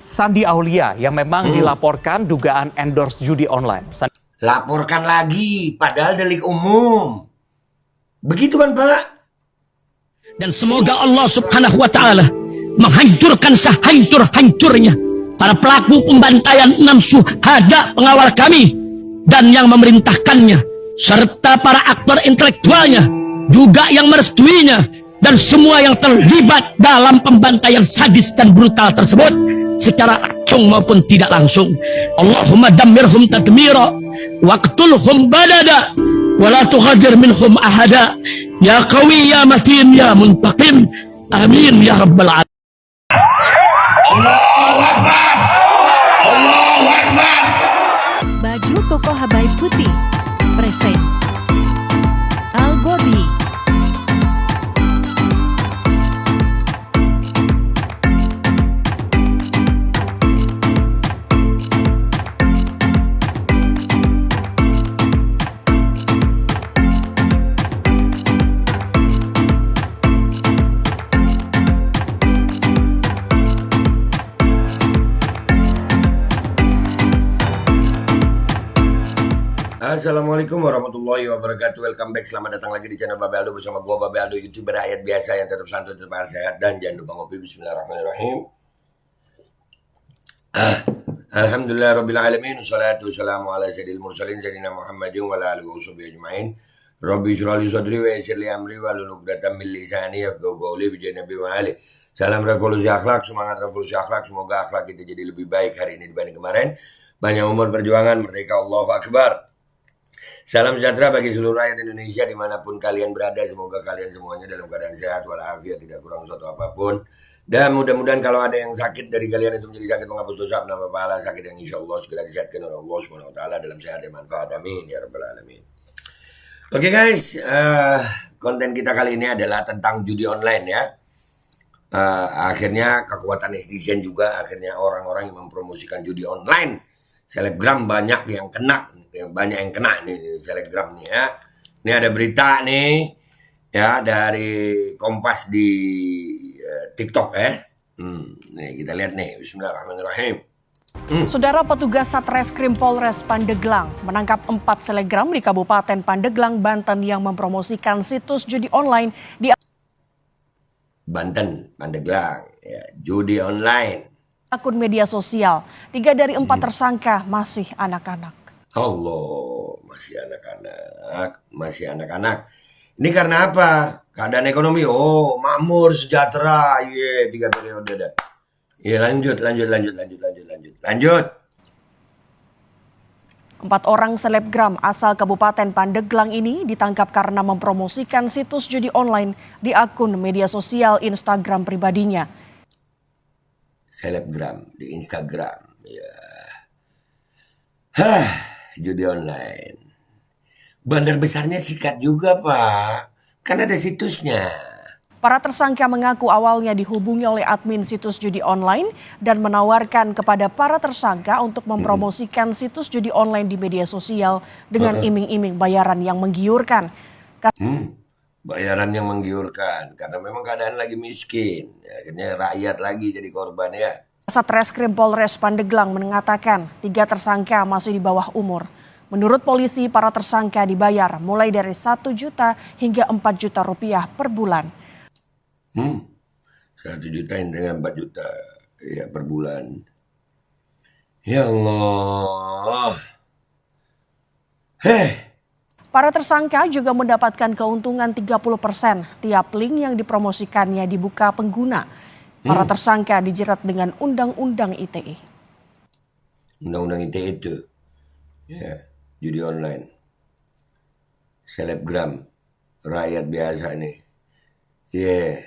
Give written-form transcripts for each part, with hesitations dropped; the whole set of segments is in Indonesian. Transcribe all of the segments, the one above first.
Sandi Aulia yang memang dilaporkan dugaan endorse judi online. Laporkan lagi, padahal delik umum. Begitu kan, Pak? Dan semoga Allah Subhanahu wa Ta'ala menghancurkan sehancur-hancurnya para pelaku pembantaian 6 syuhada pengawal kami dan yang memerintahkannya, serta para aktor intelektualnya juga yang merestuinya, dan semua yang terlibat dalam pembantaian sadis dan brutal tersebut secara langsung maupun tidak langsung. Allahumma dammirhum tadmira waqtulhum badada wala tughadir minhum ahada ya qawi ya matin ya muntaqim amin ya rabbal alamin. Allahu Akbar. Allahu Akbar. Baju koko Habaib Putih present Al-Godi. Assalamualaikum warahmatullahi wabarakatuh. Welcome back, selamat datang lagi di channel Babe Aldo bersama gua Babe Aldo, YouTuber rakyat biasa yang tetap santuy, tetap sehat, dan jangan lupa ngopi. Bismillahirrahmanirrahim. Alhamdulillah rabbil alamin, wassalatu wassalamu ala sayyidil mursalin sayyidina Muhammadin wa ala alihi washabihi ajmain. Rabbi shrah li sadri wa yassir li amri wahlul 'uqdatam min lisani yafqahu qawli bi Nabi wa ali. Salam revolusi akhlak, semangat revolusi akhlak. Semoga akhlak kita jadi lebih baik hari ini dibanding kemarin. Banyak umur perjuangan, merdeka, Allahu Akbar. Salam sejahtera bagi seluruh rakyat Indonesia dimanapun kalian berada. Semoga kalian semuanya dalam keadaan sehat walafiat, tidak kurang suatu apapun. Dan mudah-mudahan kalau ada yang sakit dari kalian itu menjadi sakit menghapus dosa, menambah pahala, sakit yang insya Allah segera disehatkan oleh Allah Subhanahu wa Ta'ala dalam sehat dan manfaat. Amin ya rabbal alamin. Oke guys, konten kita kali ini adalah tentang judi online ya. Akhirnya kekuatan netizen juga, akhirnya orang-orang yang mempromosikan judi online. Selebgram banyak yang kena nih selebgram nih ya. Ini ada berita nih ya dari Kompas di TikTok ya. Nih kita lihat nih. Bismillahirrahmanirrahim. Saudara, petugas Satreskrim Polres Pandeglang menangkap 4 selebgram di Kabupaten Pandeglang, Banten yang mempromosikan situs judi online di Banten, Pandeglang ya, judi online. Akun media sosial. 3 dari 4 tersangka masih anak-anak. Allah, masih anak-anak. Ini karena apa? Keadaan ekonomi, makmur, sejahtera, 3 periode dah. Lanjut. 4 orang selebgram asal Kabupaten Pandeglang ini ditangkap karena mempromosikan situs judi online di akun media sosial Instagram pribadinya. Selebgram di Instagram, ya. Judi online. Bandar besarnya sikat juga, Pak. Kan ada situsnya. Para tersangka mengaku awalnya dihubungi oleh admin situs judi online dan menawarkan kepada para tersangka untuk mempromosikan situs judi online di media sosial dengan iming-iming bayaran yang menggiurkan. Bayaran yang menggiurkan karena memang keadaan lagi miskin. Akhirnya rakyat lagi jadi korban ya. Satreskrim Polres Pandeglang mengatakan 3 tersangka masih di bawah umur. Menurut polisi, para tersangka dibayar mulai dari 1 juta hingga 4 juta rupiah per bulan. 1 juta hingga 4 juta ya per bulan. Ya Allah. Para tersangka juga mendapatkan keuntungan 30% tiap link yang dipromosikannya dibuka pengguna. Para tersangka dijerat dengan Undang-Undang ITE. Undang-Undang ITE itu. Ya, judi online. Selebgram. Rakyat biasa nih.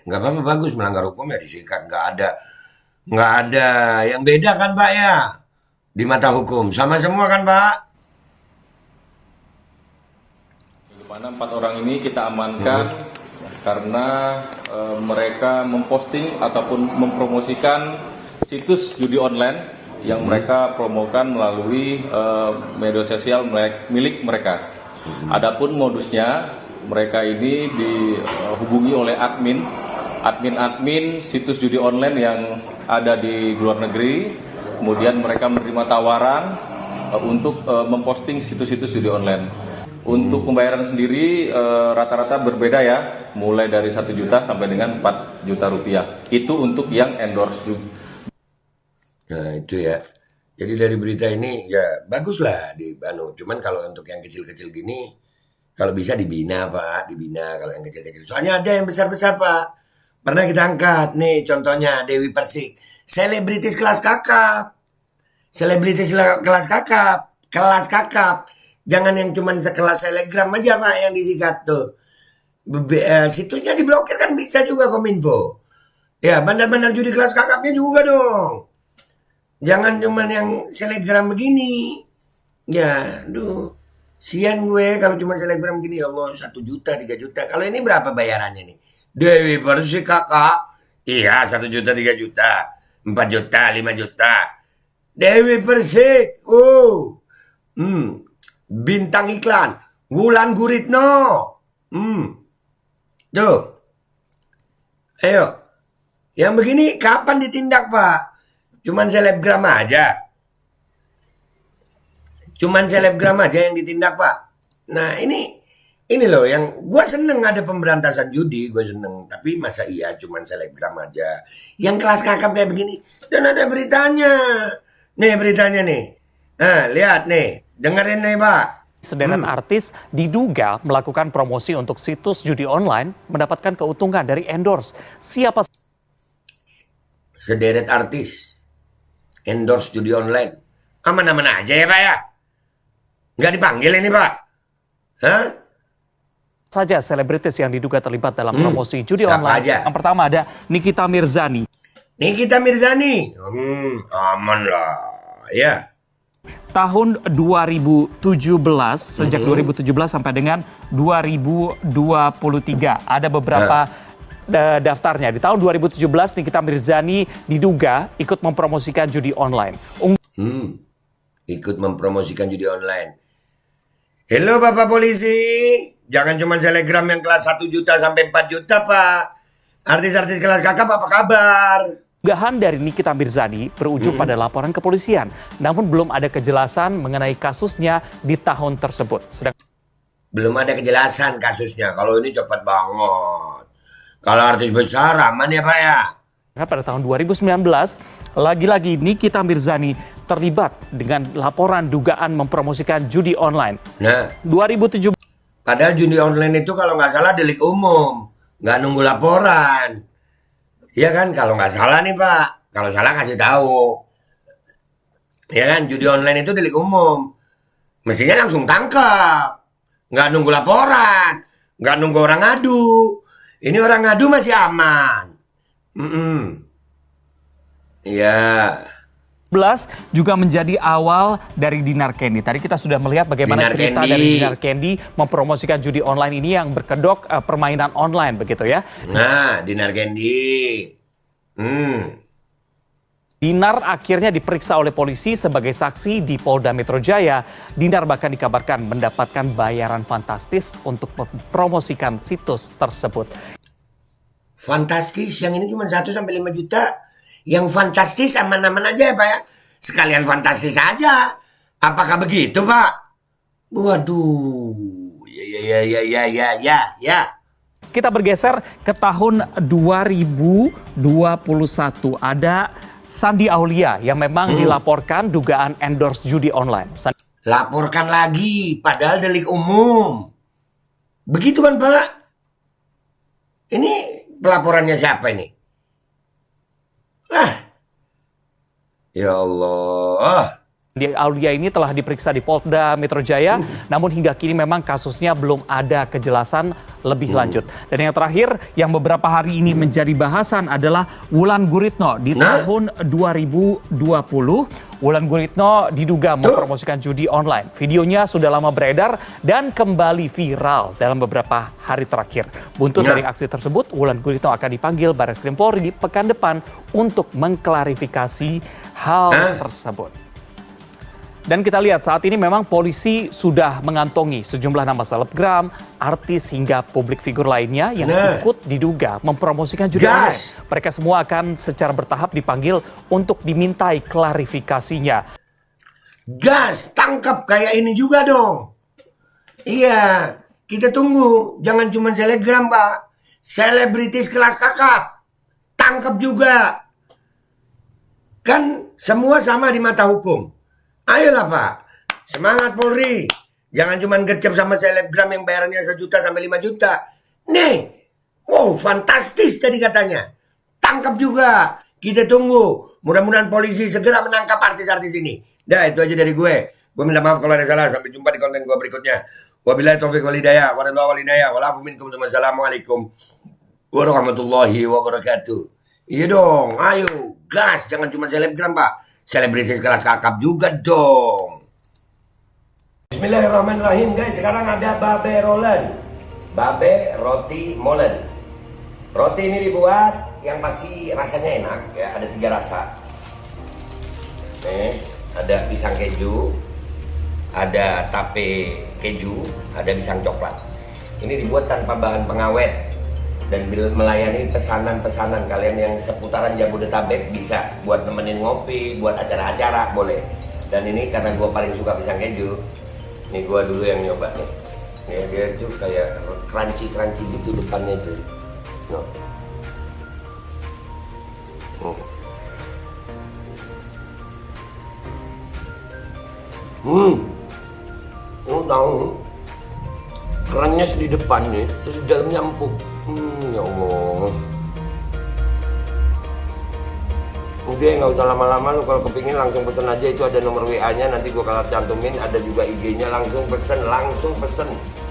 Nggak apa-apa, bagus, melanggar hukum ya disikat. Nggak ada. Yang beda kan Pak ya? Di mata hukum. Sama semua kan Pak? Bagaimana 4 orang ini kita amankan karena mereka memposting ataupun mempromosikan situs judi online yang mereka promokan melalui media sosial milik mereka. Adapun modusnya, mereka ini dihubungi oleh admin situs judi online yang ada di luar negeri kemudian mereka menerima tawaran untuk memposting situs-situs judi online. Untuk pembayaran sendiri rata-rata berbeda ya, mulai dari 1 juta sampai dengan 4 juta rupiah. Itu untuk yang endorse. Nah itu ya. Jadi dari berita ini ya bagus lah di cuman kalau untuk yang kecil-kecil gini kalau bisa dibina Pak, dibina kalau yang kecil-kecil. Soalnya ada yang besar-besar Pak. Pernah kita angkat nih contohnya Dewi Persik, selebritis kelas kakap. Selebritis kelas kakap, Jangan yang cuman sekelas Telegram aja Pak yang disikat tuh. Situsnya diblokir kan bisa juga Kominfo. Ya bandar-bandar judi kelas kakapnya juga dong. Jangan cuman yang selegram begini. Ya, aduh. Sian gue kalau cuma selegram begini. Ya Allah, 1 juta, 3 juta. Kalau ini berapa bayarannya nih? Dewi Persik kakak. Iya, 1 juta, 3 juta. 4 juta, 5 juta. Dewi Persik. Bintang iklan. Wulan Guritno. Tuh. Ayo. Yang begini kapan ditindak Pak? Cuman selebgram aja. Cuman selebgram aja yang ditindak Pak. Nah ini loh yang gue seneng ada pemberantasan judi, gue seneng. Tapi masa iya cuman selebgram aja. Yang kelas kakap kayak begini. Dan ada beritanya. Nih beritanya nih. Nah lihat nih. Dengerin nih Pak. Sederet artis diduga melakukan promosi untuk situs judi online mendapatkan keuntungan dari endorse. Siapa? Sederet artis endorse judi online. Aman-aman aja ya Pak ya? Nggak dipanggil ini Pak? Hah? Saja selebritis yang diduga terlibat dalam promosi judi Siapa online. aja? Yang pertama ada Nikita Mirzani. Nikita Mirzani. Aman lah. Ya. Tahun 2017, sejak 2017 sampai dengan 2023. Ada beberapa daftarnya. Di tahun 2017 Nikita Mirzani diduga ikut mempromosikan judi online. Ikut mempromosikan judi online. Halo Bapak Polisi, jangan cuma selegram yang kelas 1 juta sampai 4 juta Pak. Artis-artis kelas kakap apa kabar? Unggahan dari Nikita Mirzani berujung pada laporan kepolisian. Namun belum ada kejelasan mengenai kasusnya di tahun tersebut. Belum ada kejelasan kasusnya. Kalau ini cepat banget. Kalau artis besar aman ya Pak ya? Pada tahun 2019, lagi-lagi Nikita Mirzani terlibat dengan laporan dugaan mempromosikan judi online. Nah, 2017 padahal judi online itu kalau nggak salah delik umum. Nggak nunggu laporan. Iya kan? Kalau nggak salah nih Pak. Kalau salah kasih tahu. Ya kan? Judi online itu delik umum. Mestinya langsung tangkap. Nggak nunggu laporan. Nggak nunggu orang ngadu. Ini orang ngadu masih aman. Iya. 2011 juga menjadi awal dari Dinar Candy. Tadi kita sudah melihat bagaimana Dinar cerita Candy. dari Dinar Candy mempromosikan judi online ini yang berkedok permainan online begitu ya. Nah, Dinar Candy. Dinar akhirnya diperiksa oleh polisi sebagai saksi di Polda Metro Jaya. Dinar bahkan dikabarkan mendapatkan bayaran fantastis untuk mempromosikan situs tersebut. Fantastis, yang ini cuma 1 sampai 5 juta. Yang fantastis aman-aman aja ya Pak ya. Sekalian fantastis aja. Apakah begitu Pak? Waduh. Ya. Kita bergeser ke tahun 2021. Ada Sandi Aulia yang memang dilaporkan dugaan endorse judi online. Laporkan lagi, padahal delik umum. Begitu kan Pak? Ini pelaporannya siapa ini? Ya Allah. Sandi Aulia ini telah diperiksa di Polda Metro Jaya, namun hingga kini memang kasusnya belum ada kejelasan lebih lanjut. Dan yang terakhir, yang beberapa hari ini menjadi bahasan adalah Wulan Guritno. Di tahun 2020, Wulan Guritno diduga mempromosikan judi online. Videonya sudah lama beredar dan kembali viral dalam beberapa hari terakhir. Buntut dari aksi tersebut, Wulan Guritno akan dipanggil Barreskrim Polri pekan depan untuk mengklarifikasi hal tersebut. Dan kita lihat saat ini memang polisi sudah mengantongi sejumlah nama selebgram, artis hingga publik figur lainnya yang ikut diduga mempromosikan judi online. Mereka semua akan secara bertahap dipanggil untuk dimintai klarifikasinya. Gas, tangkap kayak ini juga dong. Iya, kita tunggu. Jangan cuma selebgram, Pak. Selebritis kelas kakap. Tangkap juga. Kan semua sama di mata hukum. Ayolah Pak, semangat Polri. Jangan cuma gercep sama selebgram yang bayarannya 1 juta sampai 5 juta. Nih, wow fantastis tadi katanya. Tangkap juga. Kita tunggu. Mudah-mudahan polisi segera menangkap artis-artis ini. Dah itu aja dari gue. Gue minta maaf kalau ada salah. Sampai jumpa di konten gue berikutnya. Wabillahi taufiq wal hidayah. Wassalamualaikum warahmatullahi wabarakatuh. Iya dong, ayo gas. Jangan cuma selebgram Pak. Selebritis kelas kakap juga dong. Bismillahirrahmanirrahim guys. Sekarang ada babe rolen, babe roti molen. Roti ini dibuat yang pasti rasanya enak ya. Ada 3 rasa. Nih, ada pisang keju, ada tape keju, ada pisang coklat. Ini dibuat tanpa bahan pengawet dan melayani pesanan-pesanan kalian yang seputaran Jabodetabek. Bisa buat nemenin ngopi, buat acara-acara boleh. Dan ini karena gue paling suka pisang keju, nih gue dulu yang nyoba nih. Nih dia tuh kayak crunchy gitu depannya tuh. No. Tahu kerannya di depannya, terus di dalamnya empuk. Ya Allah. Udah nggak usah lama-lama, lu kalau kepingin langsung pesen aja. Itu ada nomor WA-nya, nanti gua kalau cantumin. Ada juga IG-nya, langsung pesen.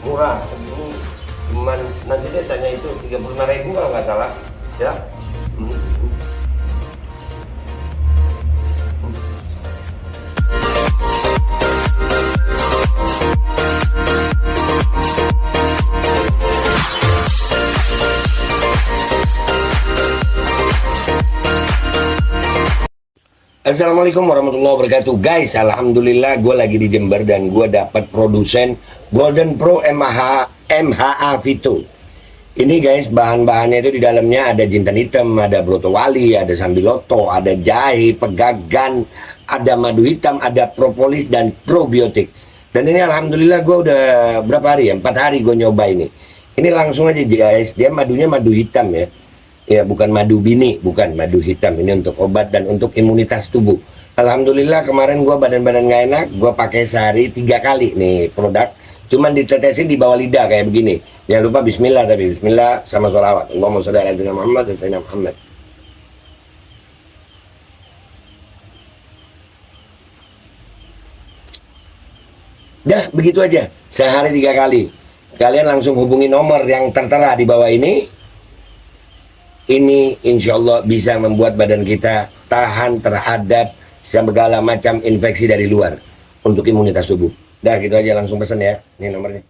Murah, segini. Cuman nanti dia tanya itu 35.000 kalau nggak salah. Ya. Assalamualaikum warahmatullahi wabarakatuh. Guys, alhamdulillah gue lagi di Jember dan gue dapat produsen Golden Pro MHA Vito. Ini guys, bahan-bahannya itu di dalamnya ada jintan hitam, ada broto wali, ada sambiloto, ada jahe, pegagan, ada madu hitam, ada propolis dan probiotik. Dan ini alhamdulillah gue udah berapa hari ya? 4 hari gue nyoba ini. Ini langsung aja guys, dia madunya madu hitam ya. Ya bukan madu bini, bukan madu hitam. Ini untuk obat dan untuk imunitas tubuh. Alhamdulillah kemarin gue badan-badan gak enak, gue pakai sehari 3 kali nih produk. Cuman ditetesin di bawah lidah kayak begini. Jangan lupa bismillah, tapi bismillah sama sholawat. Allahumma sholli ala sayyidina Muhammad dan sayyidina Muhammad. Dah begitu aja, sehari 3 kali. Kalian langsung hubungi nomor yang tertera di bawah ini. Ini insya Allah bisa membuat badan kita tahan terhadap segala macam infeksi dari luar untuk imunitas tubuh. Dah gitu aja, langsung pesan ya. Ini nomornya.